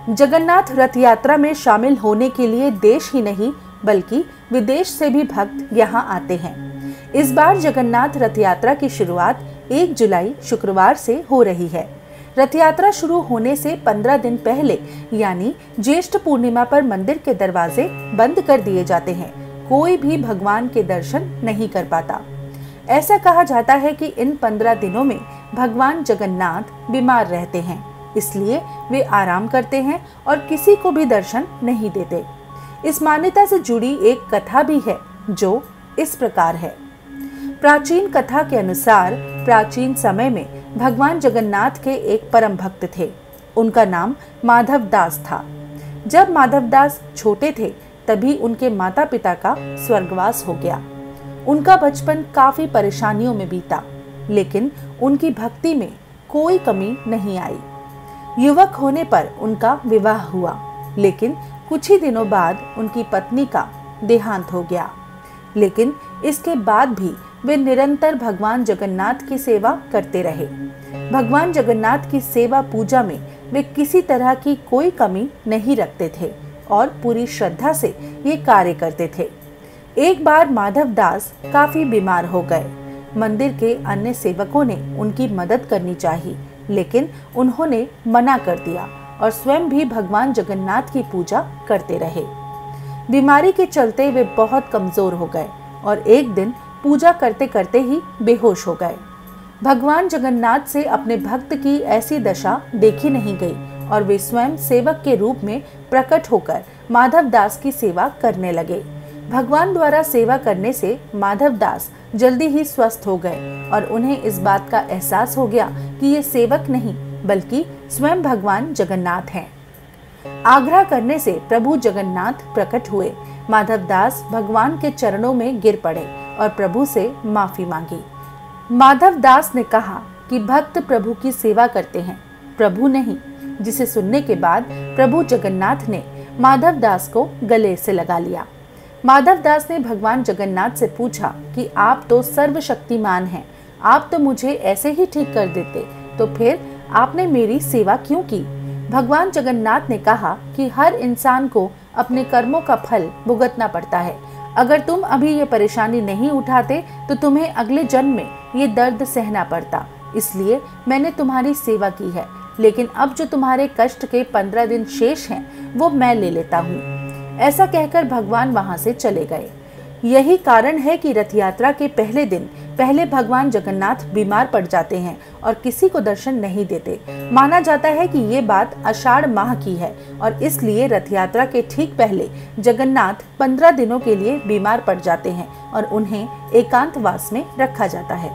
जगन्नाथ रथ यात्रा में शामिल होने के लिए देश ही नहीं बल्कि विदेश से भी भक्त यहाँ आते हैं। इस बार जगन्नाथ रथ यात्रा की शुरुआत 1 जुलाई शुक्रवार से हो रही है। रथ यात्रा शुरू होने से 15 दिन पहले यानी ज्येष्ठ पूर्णिमा पर मंदिर के दरवाजे बंद कर दिए जाते हैं। कोई भी भगवान के दर्शन नहीं कर पाता। ऐसा कहा जाता है कि इन 15 दिनों में भगवान जगन्नाथ बीमार रहते हैं, इसलिए वे आराम करते हैं और किसी को भी दर्शन नहीं देते। इस मान्यता से जुड़ी एक कथा भी है जो इस प्रकार है। प्राचीन कथा के अनुसार प्राचीन समय में भगवान जगन्नाथ के एक परम भक्त थे। उनका नाम माधव दास था। जब माधव दास छोटे थे तभी उनके माता पिता का स्वर्गवास हो गया। उनका बचपन काफी परेशानियों में बीता, लेकिन उनकी भक्ति में कोई कमी नहीं आई। युवक होने पर उनका विवाह हुआ, लेकिन कुछ ही दिनों बाद उनकी पत्नी का देहांत हो गया। लेकिन इसके बाद भी वे निरंतर भगवान जगन्नाथ की सेवा करते रहे। भगवान जगन्नाथ की सेवा पूजा में वे किसी तरह की कोई कमी नहीं रखते थे और पूरी श्रद्धा से ये कार्य करते थे। एक बार माधव दास काफी बीमार हो गए। मंदिर के अन्य सेवकों ने उनकी मदद करनी चाहिए, लेकिन उन्होंने मना कर दिया और स्वयं भी भगवान जगन्नाथ की पूजा करते रहे। बीमारी के चलते वे बहुत कमजोर हो गए और एक दिन पूजा करते करते ही बेहोश हो गए। भगवान जगन्नाथ से अपने भक्त की ऐसी दशा देखी नहीं गई और वे स्वयं सेवक के रूप में प्रकट होकर माधव दास की सेवा करने लगे। भगवान द्वारा सेवा करने से माधव दास जल्दी ही स्वस्थ हो गए और उन्हें इस बात का एहसास हो गया कि ये सेवक नहीं बल्कि स्वयं भगवान जगन्नाथ हैं। आग्रह करने से प्रभु जगन्नाथ प्रकट हुए। माधव दास भगवान के चरणों में गिर पड़े और प्रभु से माफी मांगी। माधव दास ने कहा कि भक्त प्रभु की सेवा करते हैं, प्रभु नहीं, जिसे सुनने के बाद प्रभु जगन्नाथ ने माधव दास को गले से लगा लिया। माधव दास ने भगवान जगन्नाथ से पूछा कि आप तो सर्वशक्तिमान हैं, आप तो मुझे ऐसे ही ठीक कर देते, तो फिर आपने मेरी सेवा क्यों की? भगवान जगन्नाथ ने कहा कि हर इंसान को अपने कर्मों का फल भुगतना पड़ता है। अगर तुम अभी ये परेशानी नहीं उठाते तो तुम्हें अगले जन्म में ये दर्द सहना पड़ता, इसलिए मैंने तुम्हारी सेवा की है। लेकिन अब जो तुम्हारे कष्ट के 15 दिन शेष हैं वो मैं ले लेता हूँ। ऐसा कहकर भगवान वहां से चले गए। यही कारण है कि रथ यात्रा के पहले दिन पहले भगवान जगन्नाथ बीमार पड़ जाते हैं और किसी को दर्शन नहीं देते। माना जाता है कि ये बात आषाढ़ माह की है और इसलिए रथ यात्रा के ठीक पहले जगन्नाथ 15 दिनों के लिए बीमार पड़ जाते हैं और उन्हें एकांतवास में रखा जाता है।